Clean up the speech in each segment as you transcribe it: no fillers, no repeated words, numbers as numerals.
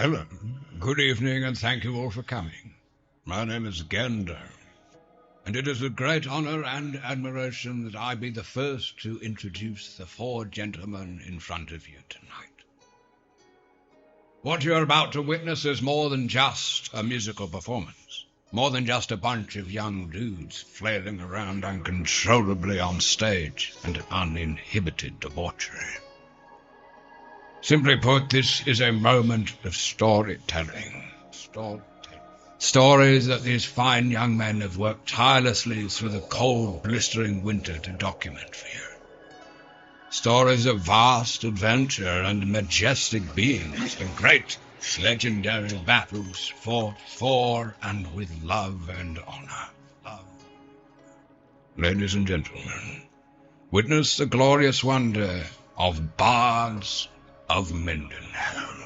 Hello, good evening, and thank you all for coming. My name is Gander, and it is with great honor and admiration that I be the first to introduce the four gentlemen in front of you tonight. What you're about to witness is more than just a musical performance, more than just a bunch of young dudes flailing around uncontrollably on stage and uninhibited debauchery. Simply put, this is a moment of storytelling. Stories that these fine young men have worked tirelessly through the cold, blistering winter to document for you. Stories of vast adventure and majestic beings and great, legendary battles fought for and with love and honor. Ladies and gentlemen, witness the glorious wonder of Bards of Mendenhell.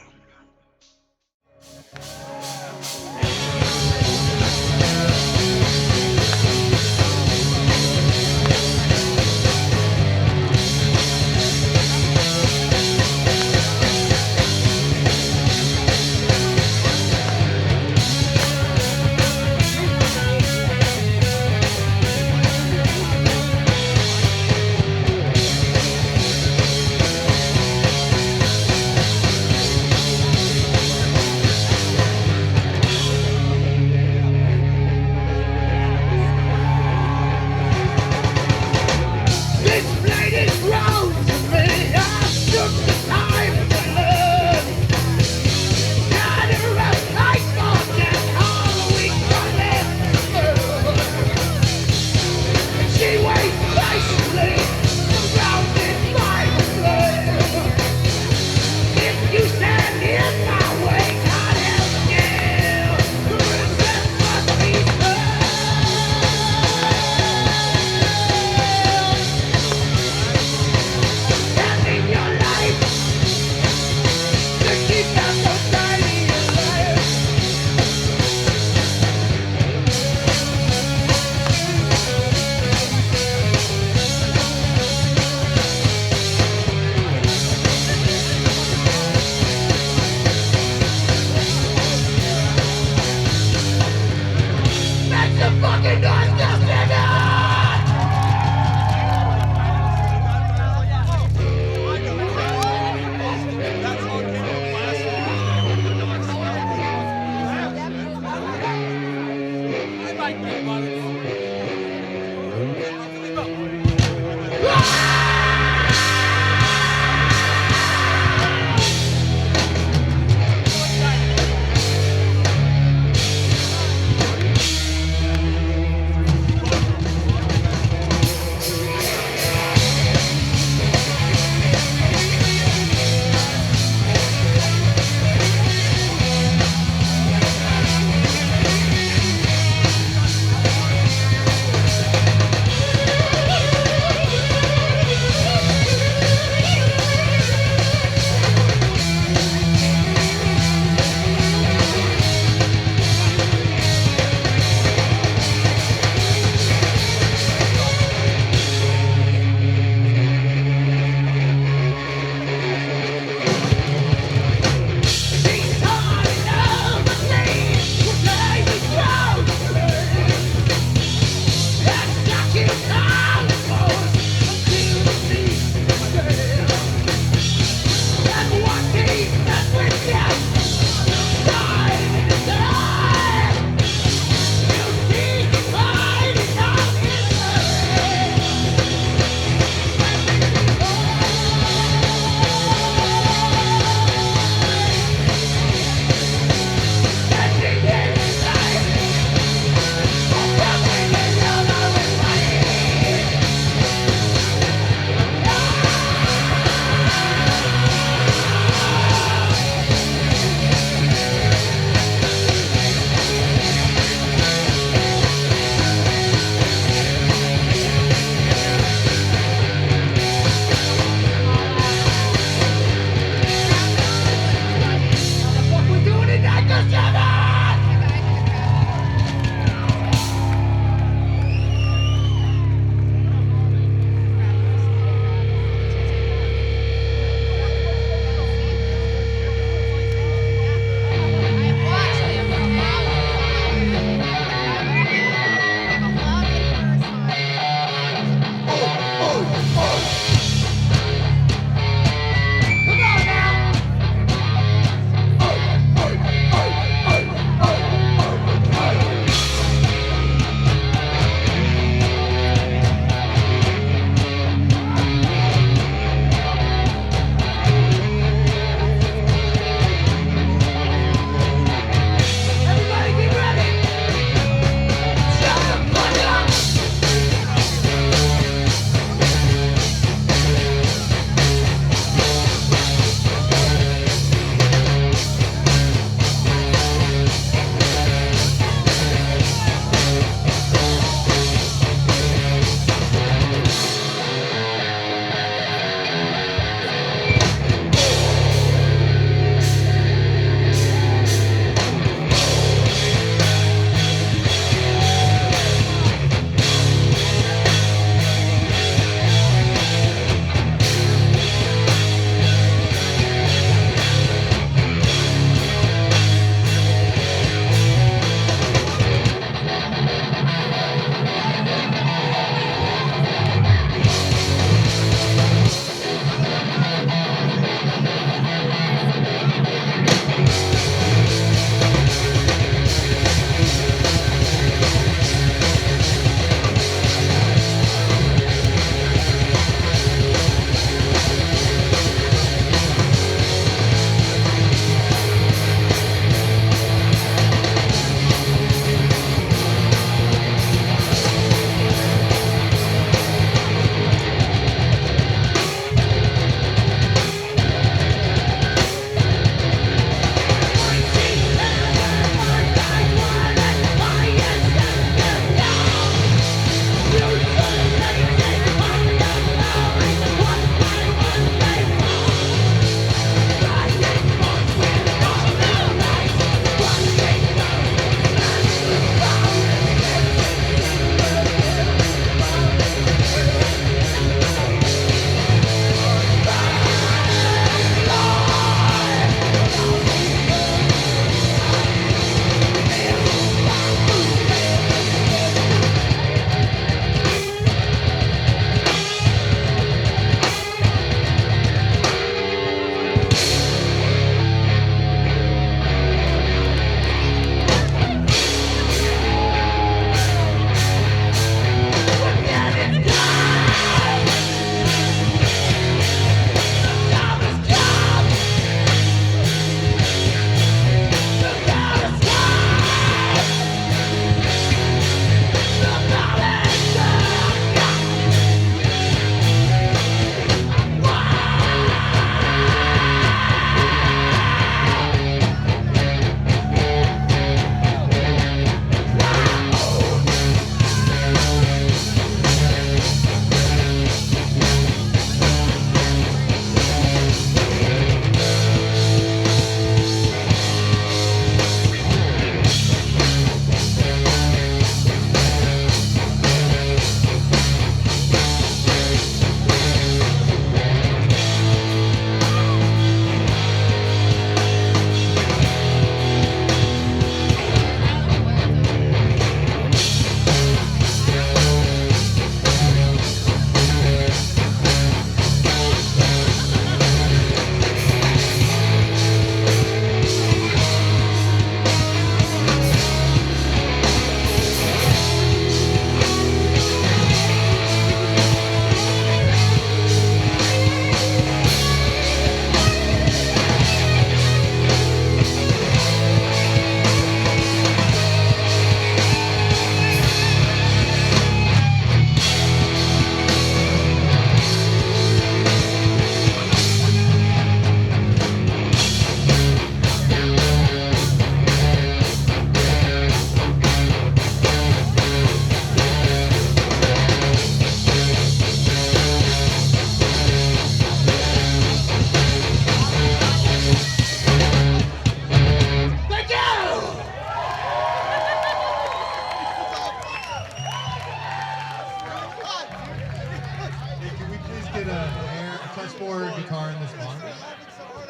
lower guitar in this one.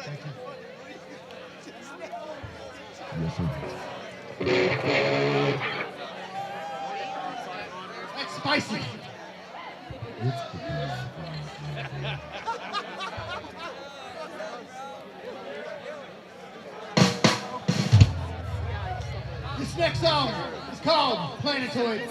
Thank you. Yes, sir. That's spicy. It's the This next song is called Planetoid.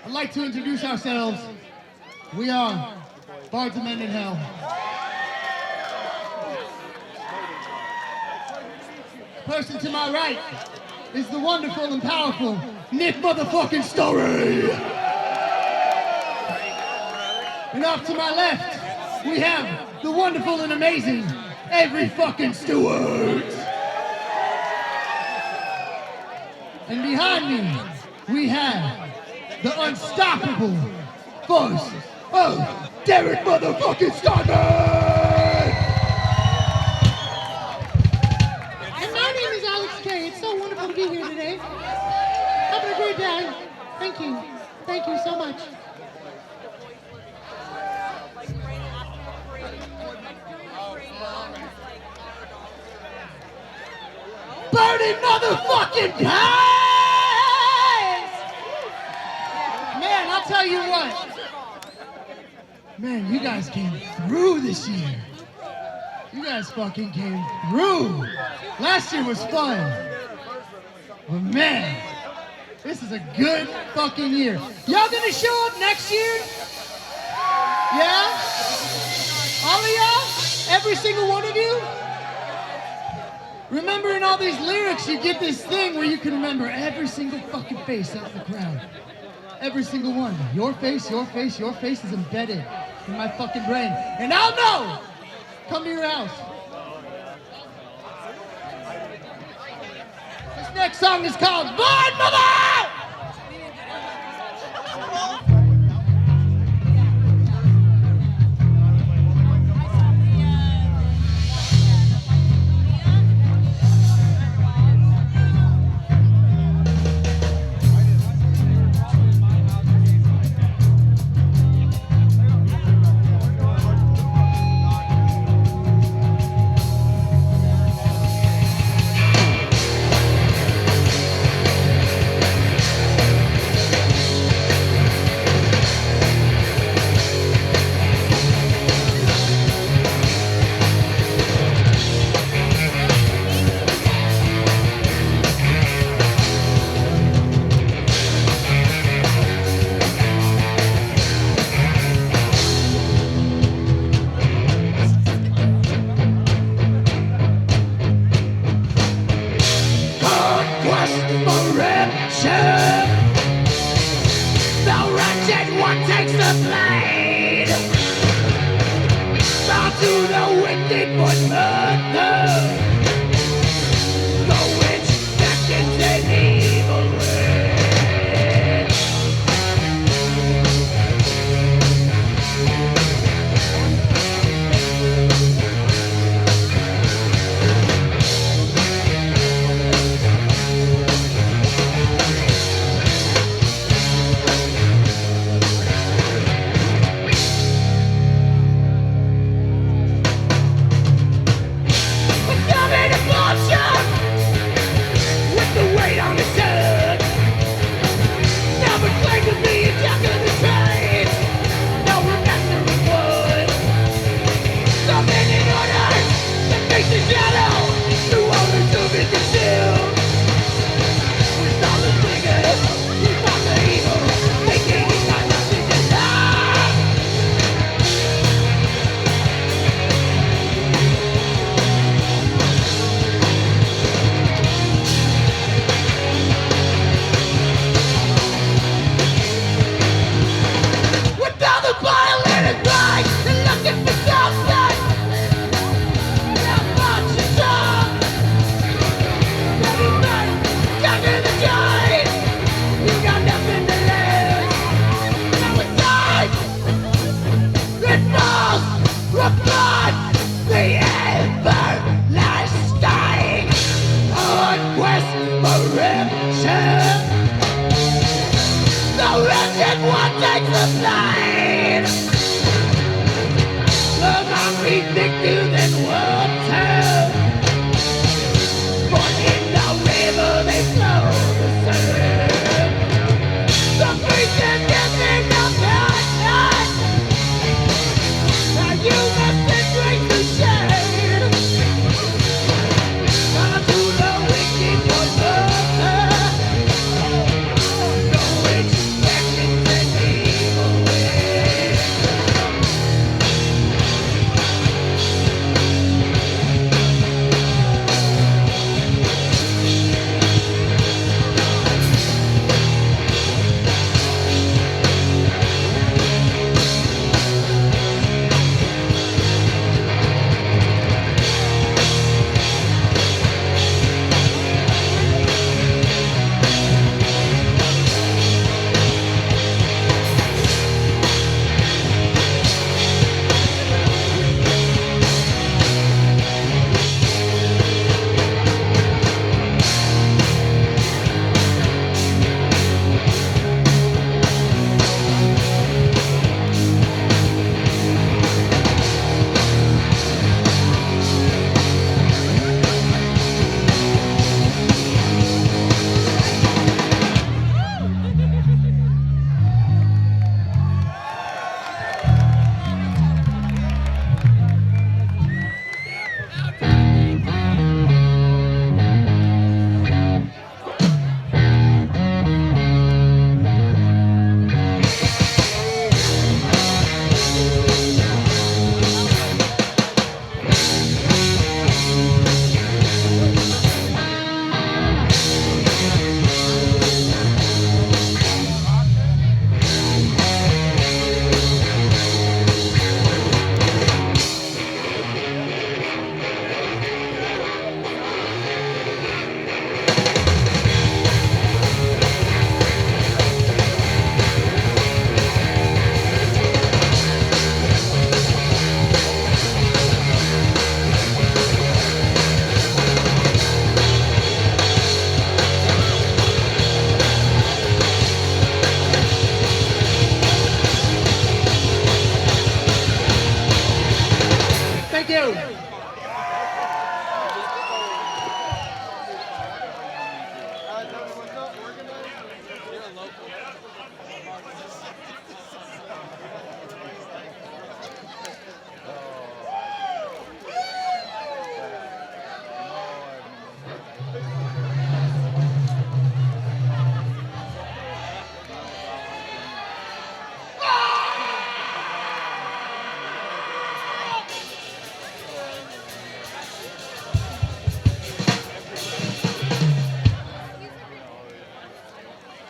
I'd like to introduce ourselves. We are Bards of Mendenhell. Person to my right is the wonderful and powerful Nick motherfucking Story. And off to my left, we have the wonderful and amazing Every fucking Stewart. And behind me, we have the unstoppable voice of Derek motherfucking Steinman! And my name is Alex Kay. It's so wonderful to be here today. Having a great day. Thank you. Thank you so much. Burning motherfucking pies! Man, I'll tell you what. Man, you guys came through this year. You guys fucking came through. Last year was fun. But man, this is a good fucking year. Y'all gonna show up next year? Yeah? All of y'all? Every single one of you? Remembering all these lyrics, you get this thing where you can remember every single fucking face out in the crowd. Every single one. Your face, your face, your face is embedded in my fucking brain. And I'll know! Come to your house. This next song is called Born Mother! Expecting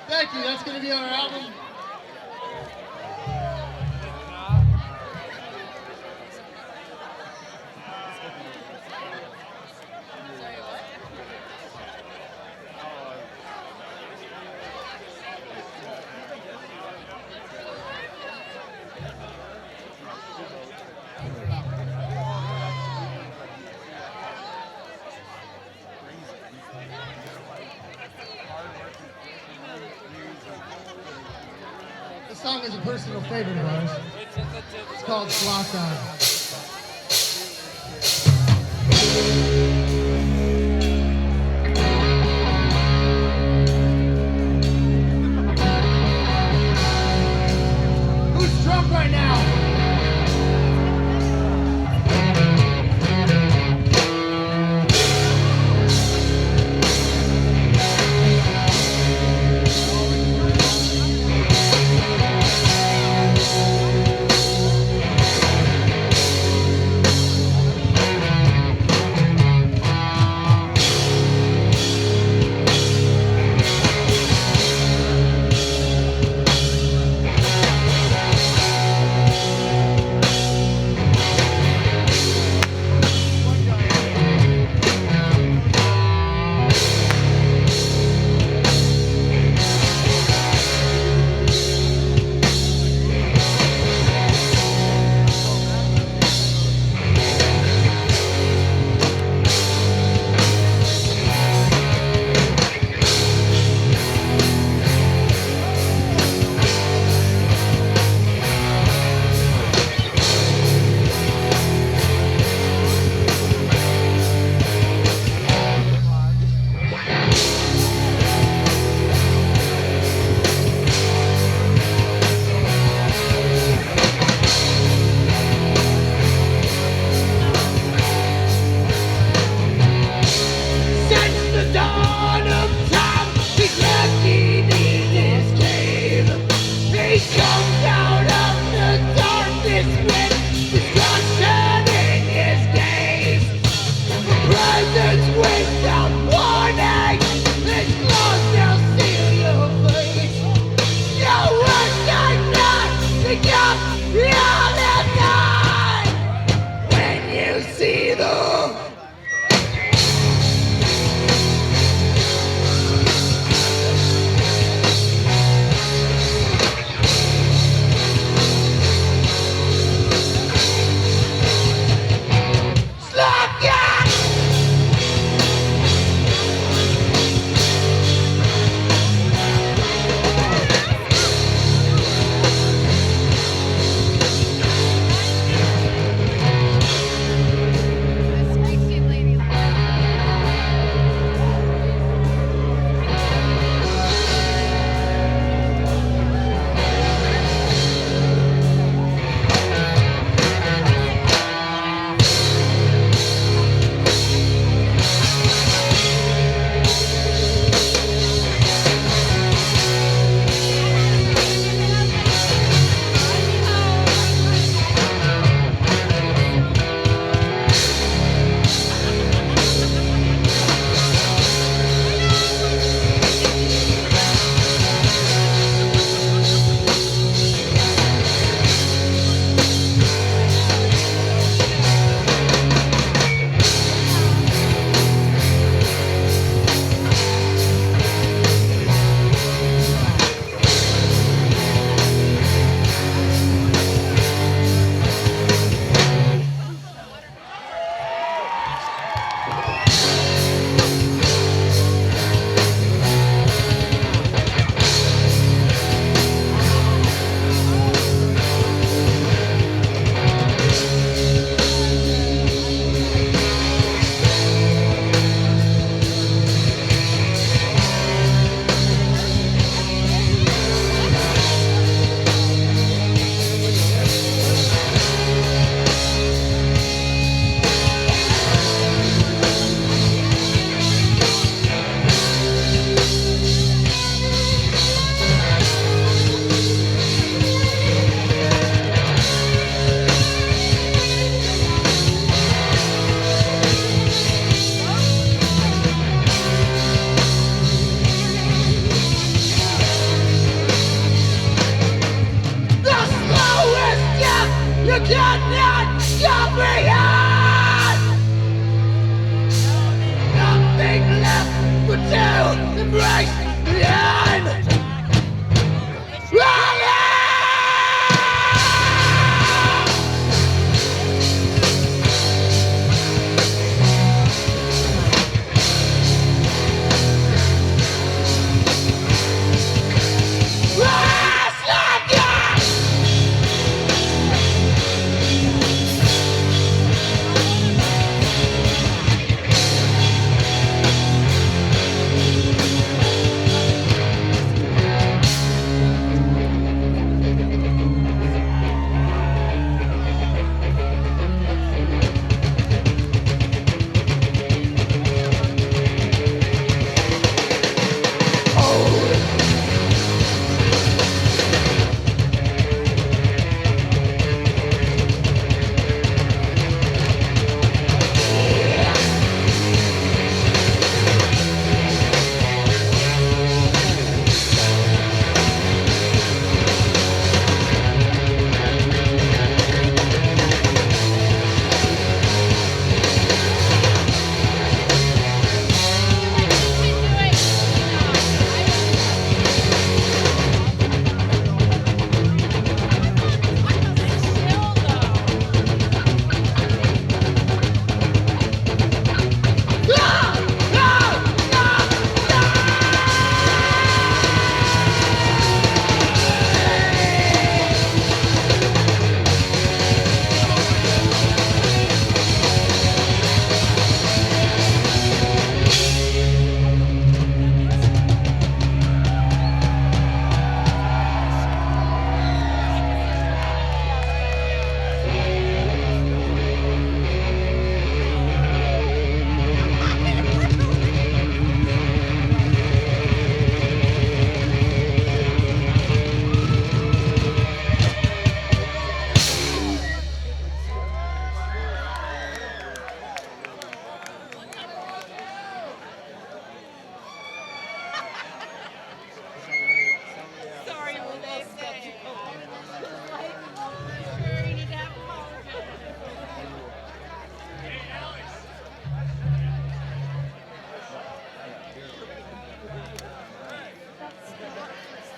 Thank you. That's going to be on our album. This song is a personal favorite of ours. It's called Sloth Dog. Who's drunk right now? race the end!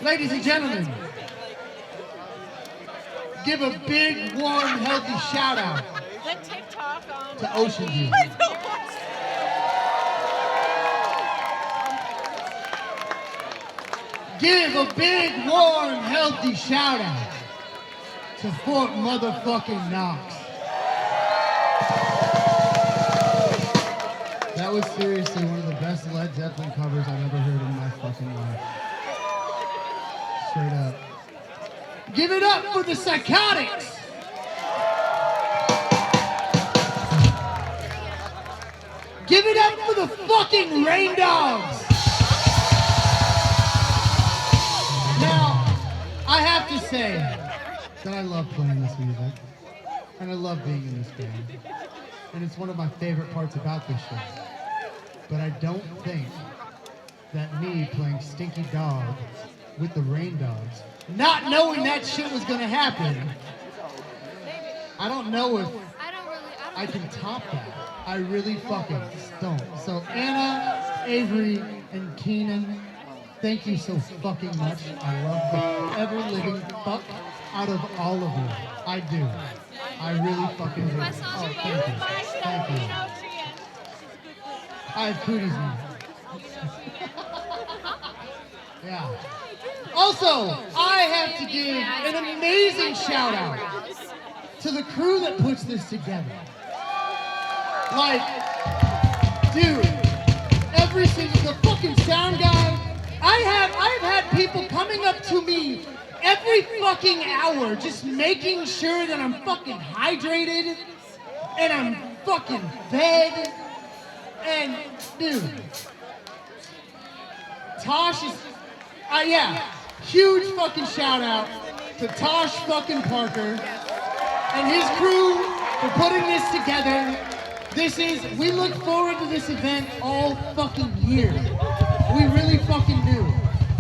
Ladies and gentlemen, give a big, warm, healthy shout out to Ocean View. Give a big, warm, healthy shout out to Fort motherfucking Knox. That was seriously one of the best Led Zeppelin covers I've ever heard in my fucking life. Straight up. Give it up for the Psychotics! Give it up for the fucking Rain Dogs! Now, I have to say that I love playing this music, and I love being in this band, and it's one of my favorite parts about this show. But I don't think that me playing Stinky Dog with the Rain Dogs, not knowing that shit was gonna happen, I don't know if I can top that. I really fucking don't. So Anna, Avery, and Keenan, thank you so fucking much. I love the ever-living fuck out of all of you. I do. I really fucking do. Oh, thank you. Thank you. I have cooties now. Yeah. Also, I have to give an amazing shout out to the crew that puts this together. Like, dude, every single, the fucking sound guy, I've had people coming up to me every fucking hour just making sure that I'm fucking hydrated and I'm fucking fed. And, dude, Tosh is, yeah, huge fucking shout out to Tosh fucking Parker and his crew for putting this together. We look forward to this event all fucking year. We really fucking do.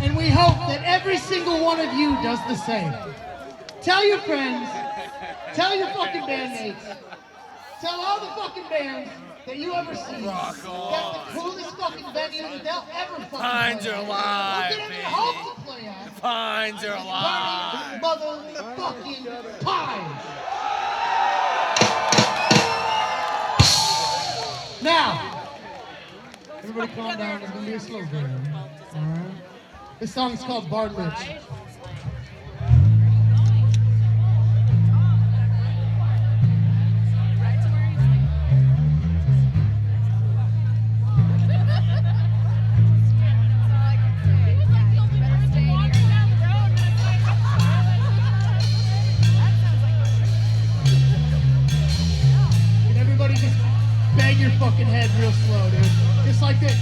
And we hope that every single one of you does the same. Tell your friends, tell your fucking bandmates, tell all the fucking bands that you ever see. That's the coolest fucking venue that they'll ever fucking Pines play are at. alive, Or they baby. hope to play at. The Pines are alive. Motherfucking Pines. Now, everybody calm down. It's gonna be a slow jam. All right. This song is called Bards. Everybody just bang your fucking head real slow, dude. Just like this.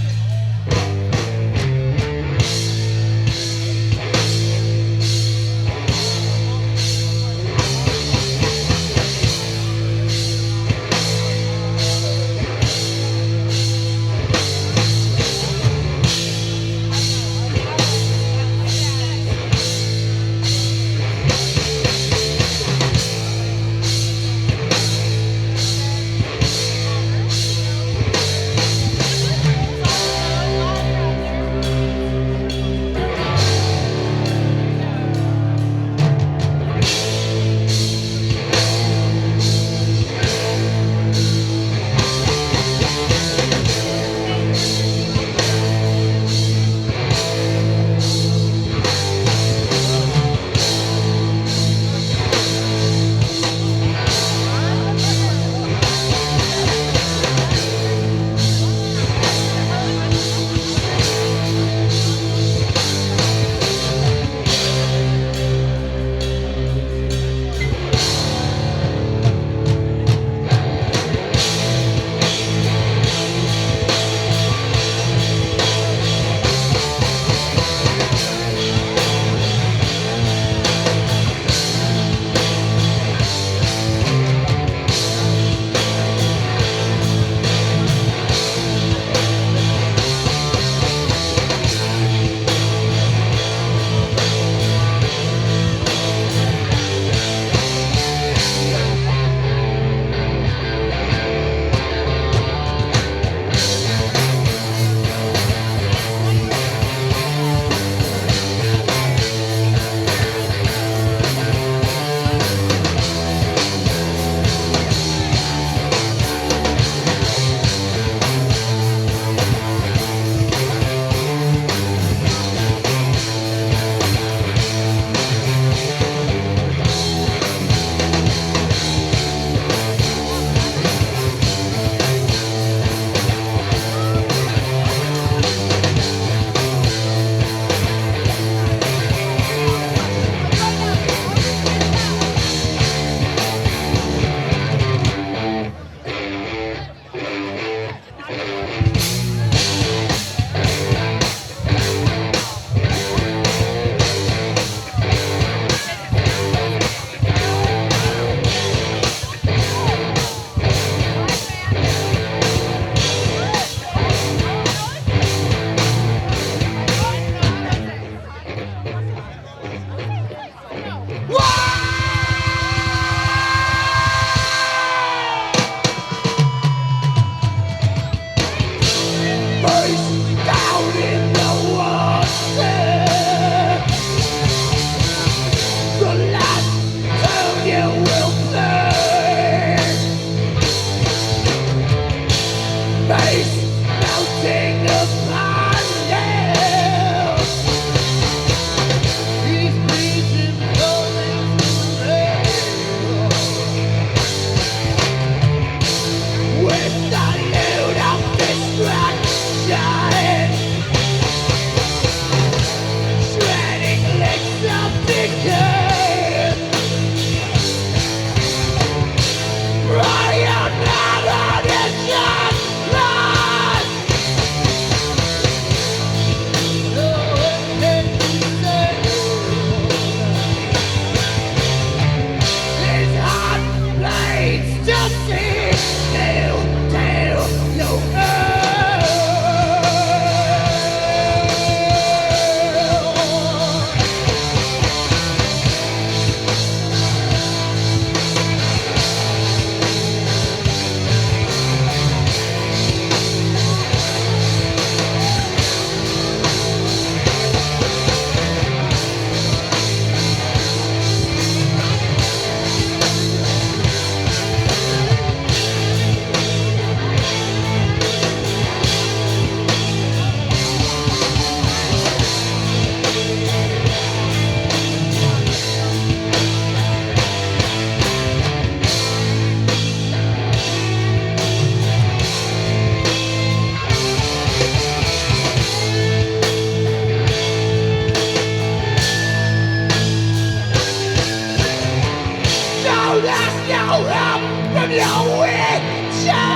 There's no help from your witches.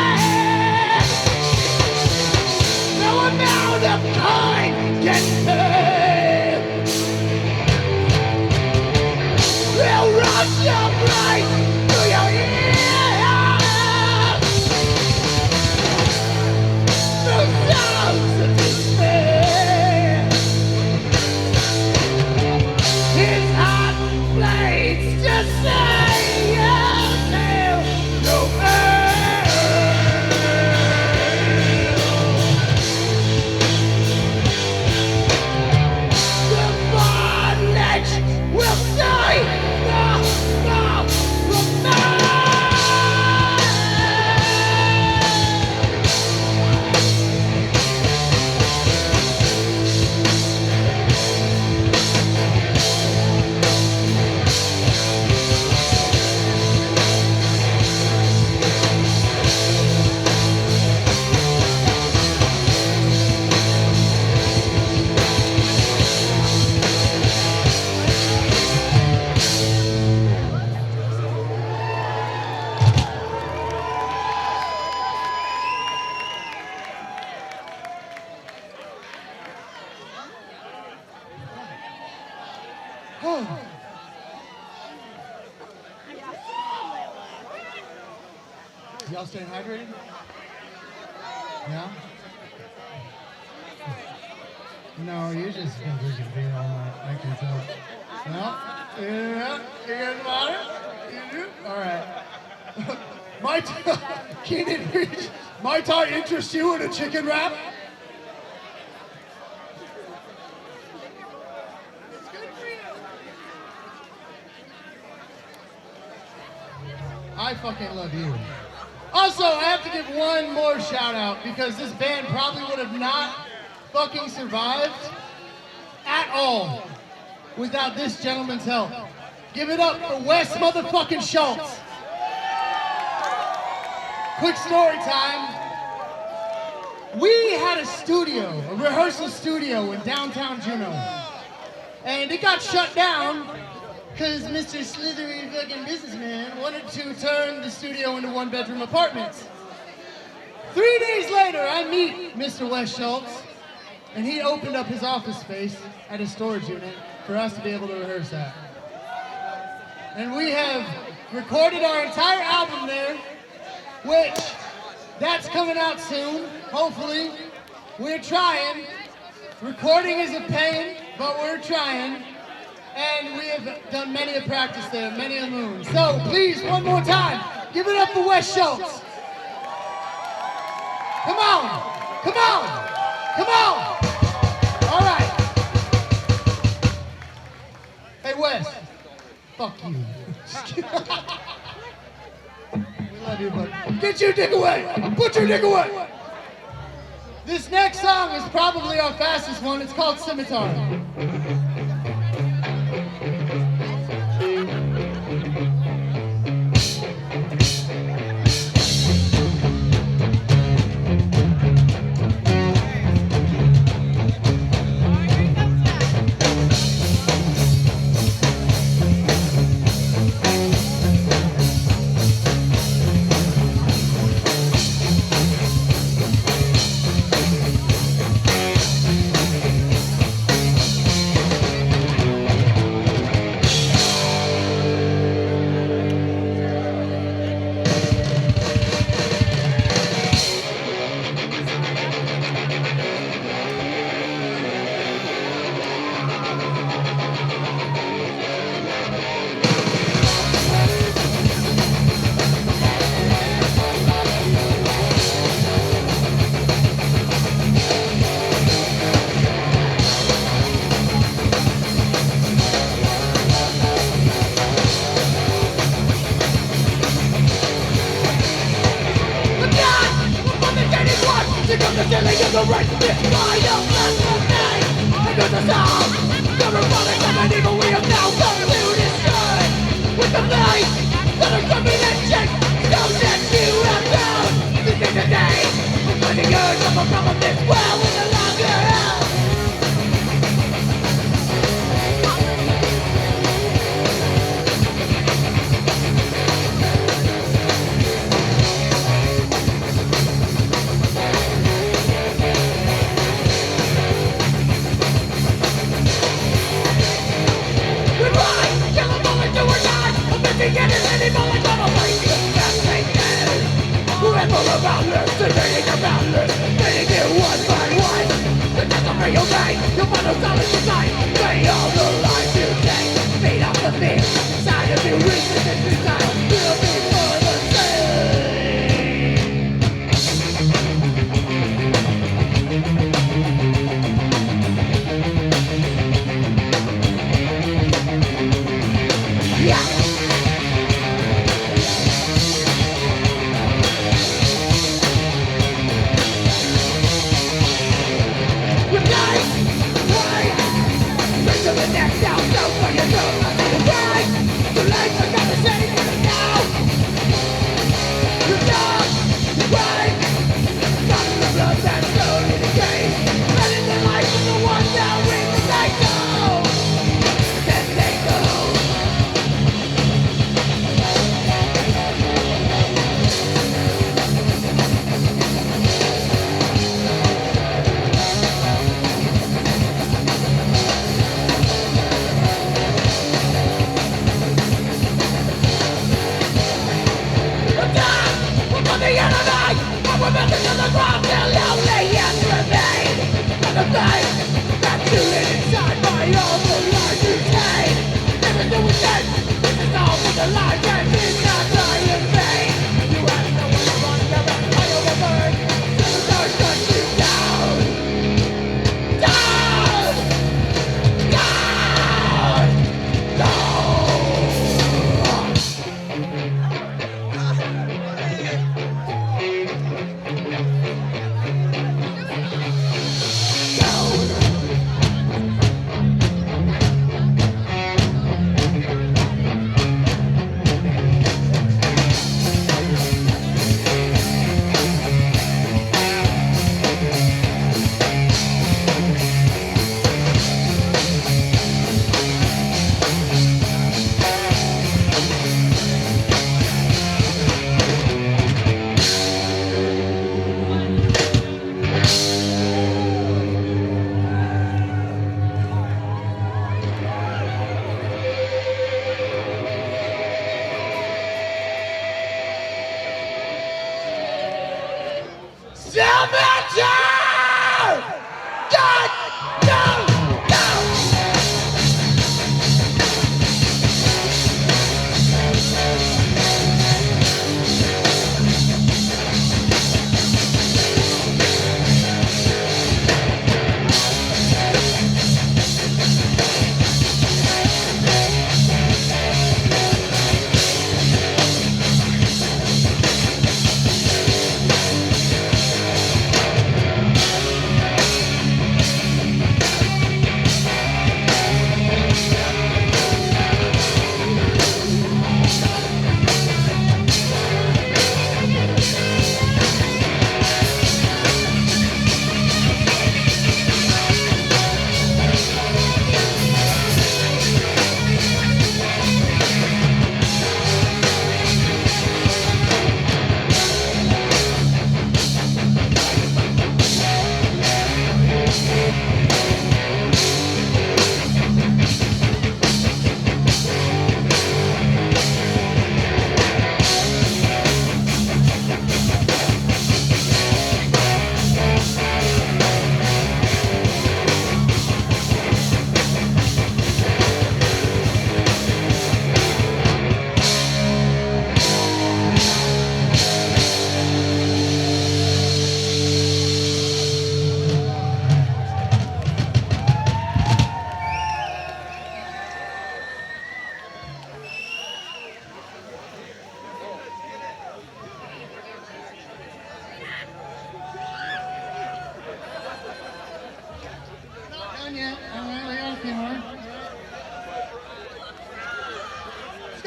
No amount of time can pay. They'll rush your brain through your ears. Through sounds of despair. His hot blades just say yes, hell, no the bondage will say no, no, from me. Y'all staying hydrated? Yeah? No, you just been drinking beer all night. I can tell. No? Yeah? You guys about it? You do? All right. Keenan, might I interest you in a chicken wrap? I fucking love you. Also, I have to give one more shout out because this band probably would have not fucking survived at all without this gentleman's help. Give it up for Wes motherfucking Schultz. Quick story time. We had a studio, a rehearsal studio in downtown Juneau. And it got shut down because Mr. Slithery fucking businessman wanted to turn the studio into one-bedroom apartments. 3 days later, I meet Mr. Wes Schultz, and he opened up his office space at a storage unit for us to be able to rehearse at. And we have recorded our entire album there, which that's coming out soon, hopefully. We're trying. Recording is a pain, but we're trying. And we have done many a practice there, many a moon. So please, one more time, give it up for Wes Schultz. Come on, come on, come on. All right. Hey, Wes, fuck you. We love you, but get your dick away. Put your dick away. This next song is probably our fastest one. It's called Scimitar.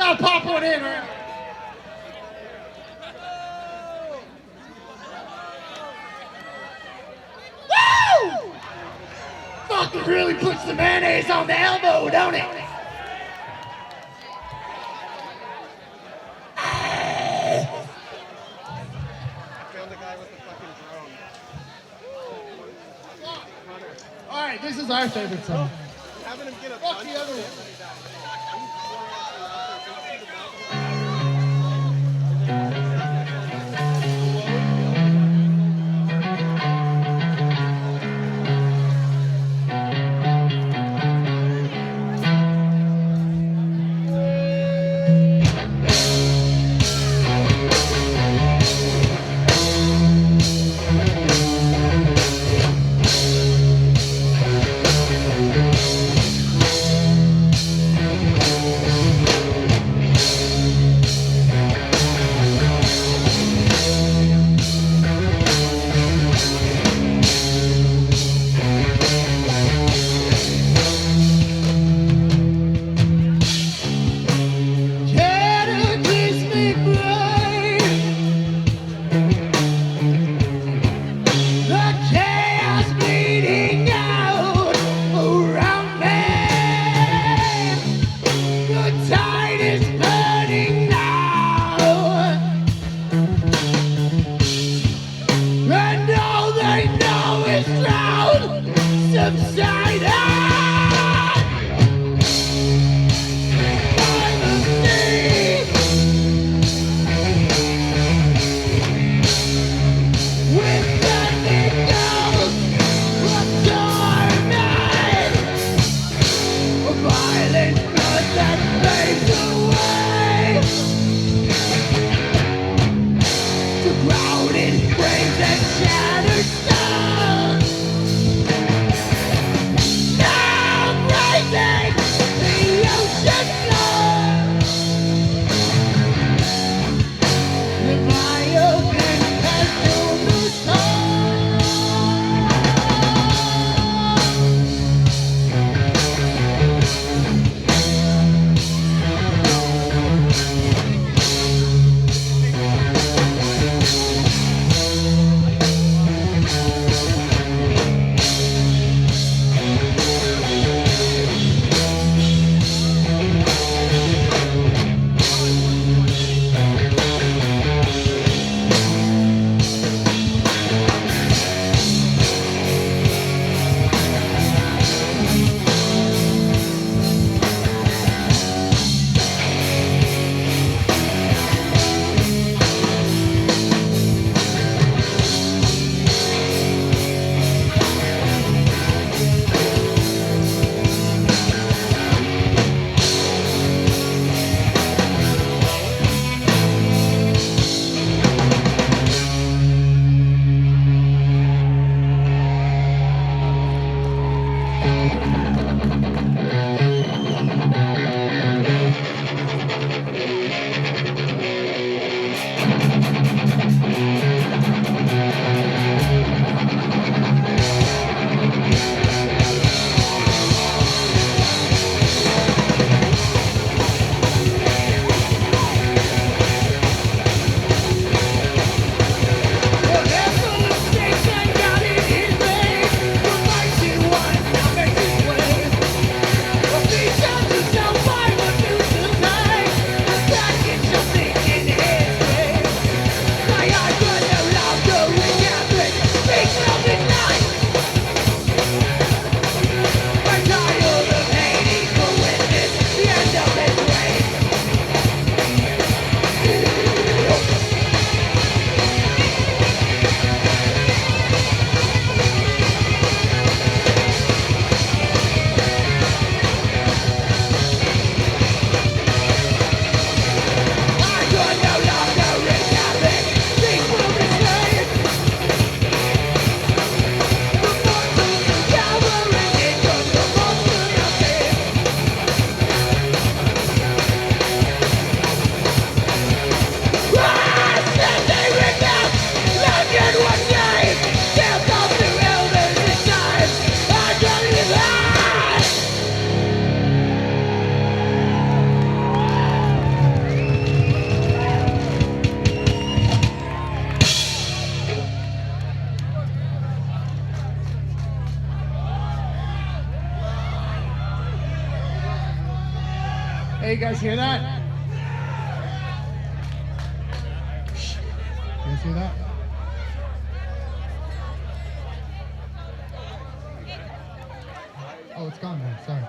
Gotta pop one in, right? Woo! Fucking really puts the mayonnaise on the elbow, don't it? All right, this is our favorite song. Having him get a Fuck the other one. in blood that fades away. To crowded frames and shattered stone. Now breaking the ocean floor. Leviathan has filled the soul. Hey, you guys hear that? Shh. You guys hear that? Oh, it's gone now. Sorry.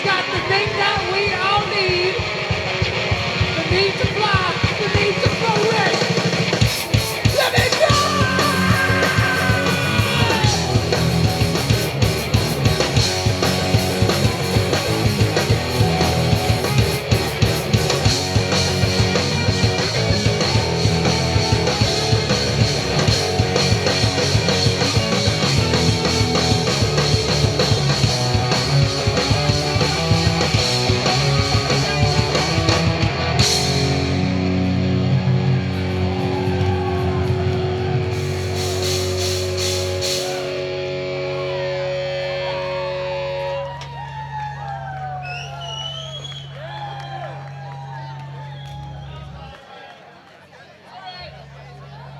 He's got the thing that we all need. The need to fly, the need to flourish. Let me go!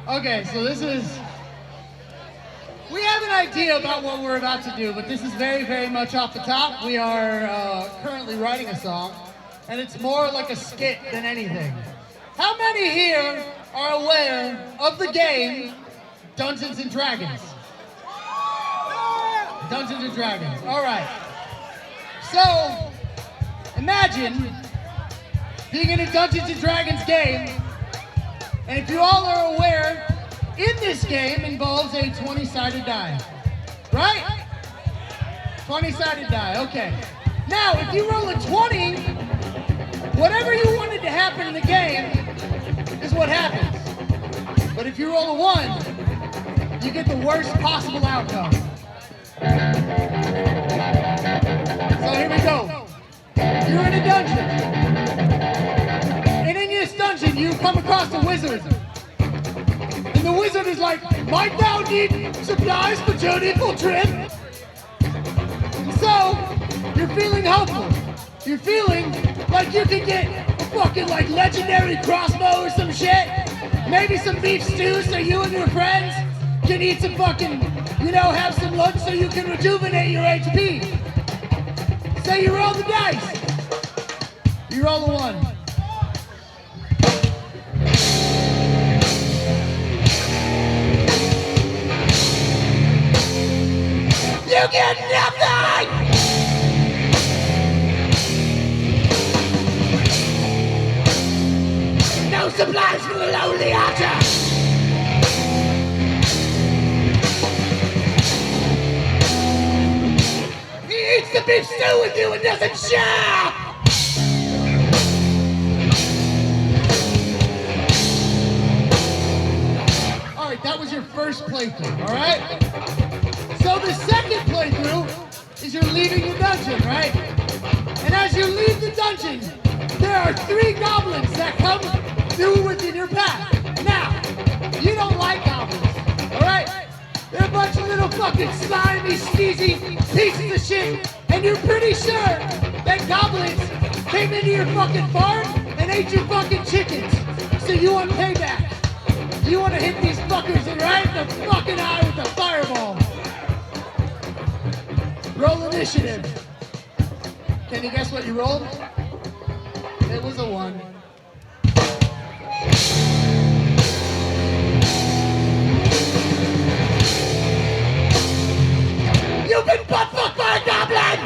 Okay, so we have an idea about what we're about to do, but this is very, very much off the top. We are currently writing a song, and it's more like a skit than anything. How many here are aware of the game Dungeons and Dragons? Dungeons and Dragons, all right. So, imagine being in a Dungeons and Dragons game. And if you all are aware, in this game involves a 20-sided die, right? 20-sided die, okay. Now, if you roll a 20, whatever you wanted to happen in the game is what happens. But if you roll a 1, you get the worst possible outcome. So here we go. You're in a dungeon. And in this dungeon, you come across a wizard. And the wizard is like, might thou need supplies for journeyful trip? And so, you're feeling hopeful. You're feeling like you can get a fucking like legendary crossbow or some shit. Maybe some beef stew so you and your friends can eat some fucking, have some lunch so you can rejuvenate your HP. So you roll the dice. You roll a 1. You get nothing! No supplies for the lonely archer! He eats the beef stew with you and doesn't share! Alright, that was your first playthrough, alright? So the second playthrough is you're leaving the dungeon, right? And as you leave the dungeon, there are 3 goblins that come through within your path. Now, you don't like goblins, alright? They're a bunch of little fucking slimy, sneezy pieces of shit, and you're pretty sure that goblins came into your fucking farm and ate your fucking chickens. So you want payback. You want to hit these fuckers right in the fucking eye with a fireball. Roll initiative. Can you guess what you rolled? It was a 1. You've been butt-fucked by a goblin!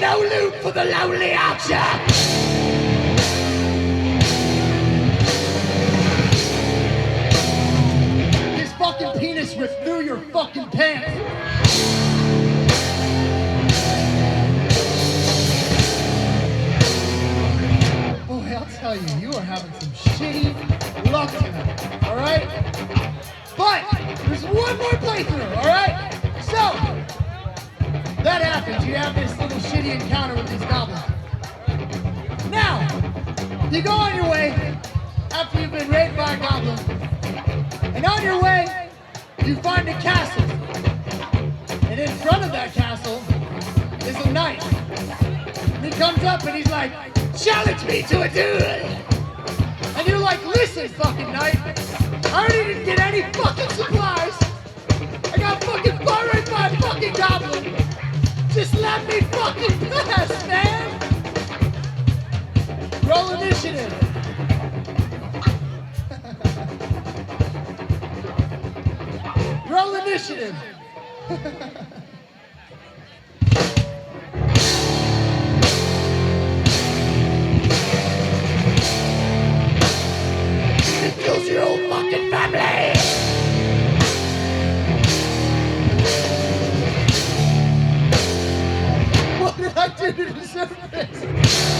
No loot for the lonely archer! Fucking penis ripped through your fucking pants. Boy, I'll tell you, you are having some shitty luck tonight, alright? But there's one more playthrough, alright? So, that happens. You have this little shitty encounter with these goblins. Now, you go on your way after you've been raped by a goblin. And on your way, you find a castle. And in front of that castle is a knight. And he comes up and he's like, challenge me to a duel. And you're like, listen, fucking knight, I already didn't get any fucking supplies. I got fucking far raped by a fucking goblin. Just let me fucking pass, man. Roll initiative. Roll initiative. Kills your whole fucking family. What did I do to deserve this?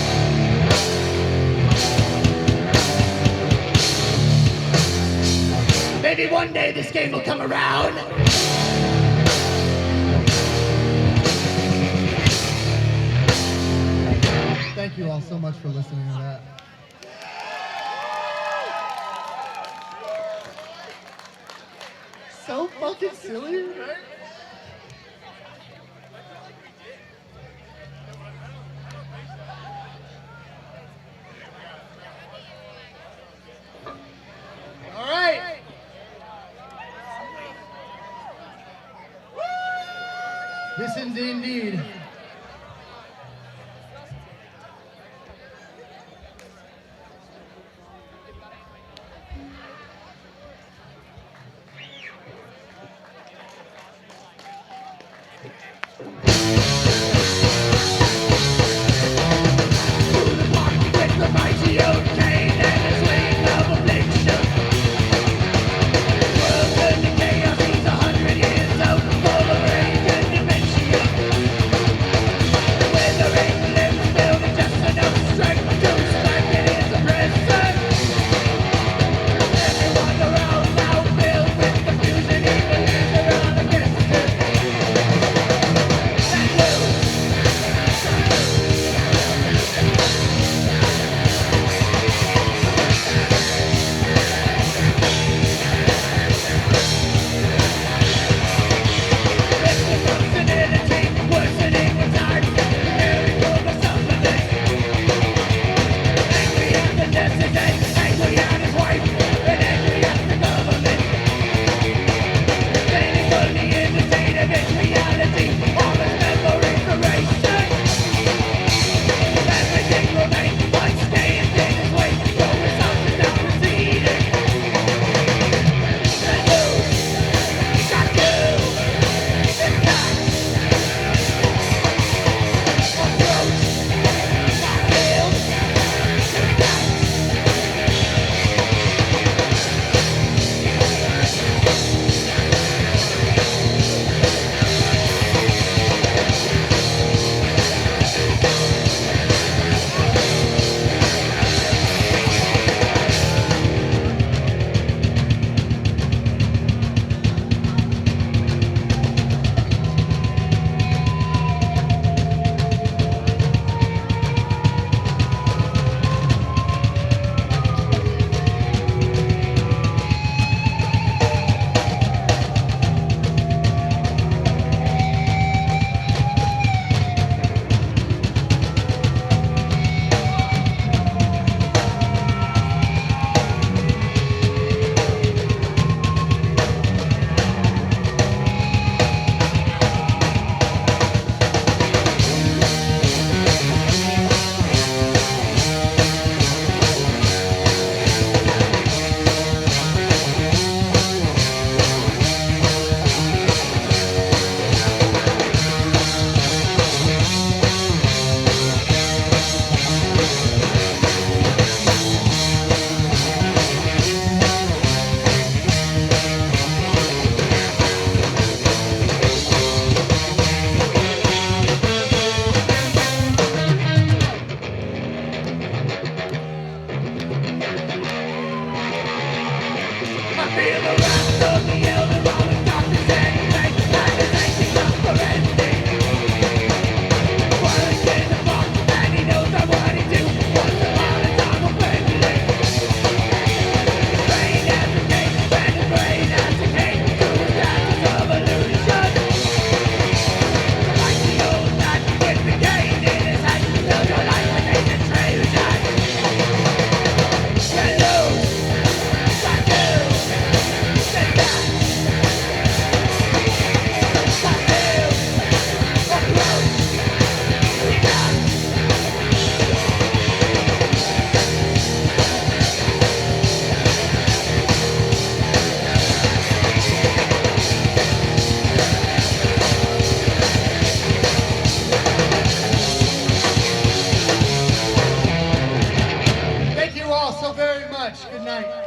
Maybe one day this game will come around. Thank you all so much for listening to that. So fucking silly, right? All right. This is indeed The mighty old cane and the swing of affliction. World turned to chaos, he's 100 years old, full of rage and dementia. much. Good night.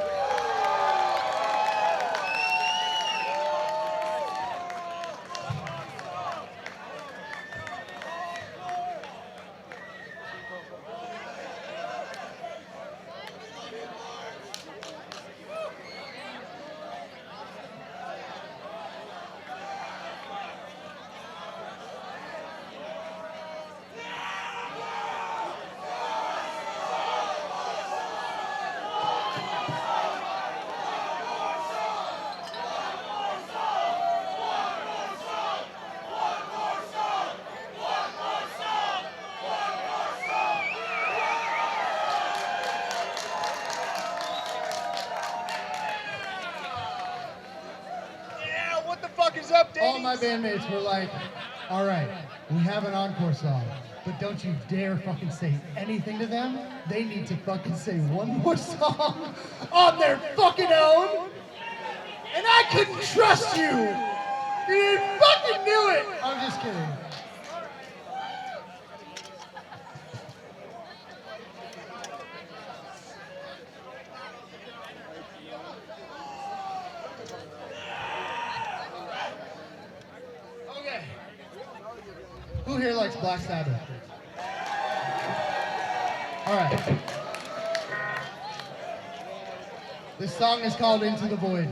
All my bandmates were like, all right, we have an encore song, but don't you dare fucking say anything to them. They need to fucking say one more song on their fucking own. And I couldn't trust you. You fucking knew it. I'm just kidding. Who here likes Black Sabbath? All right. This song is called Into the Void.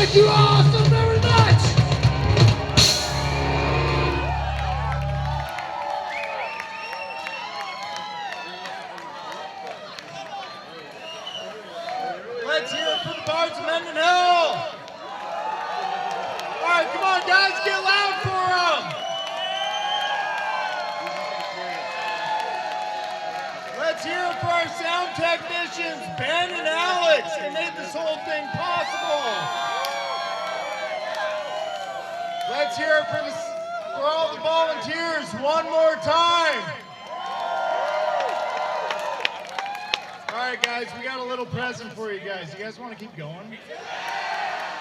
Thank you all so very much. Let's hear it for the Bards of Mendenhell. All right, come on, guys, get loud for them. Let's hear it for our sound technicians, Ben and Alex. They made this whole thing possible. Let's hear it for all the volunteers one more time. All right, guys, we got a little present for you guys. You guys want to keep going?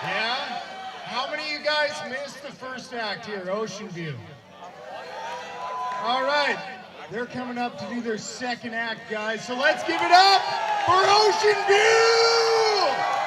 Yeah? How many of you guys missed the first act here, Ocean View? All right, they're coming up to do their second act, guys. So let's give it up for Ocean View!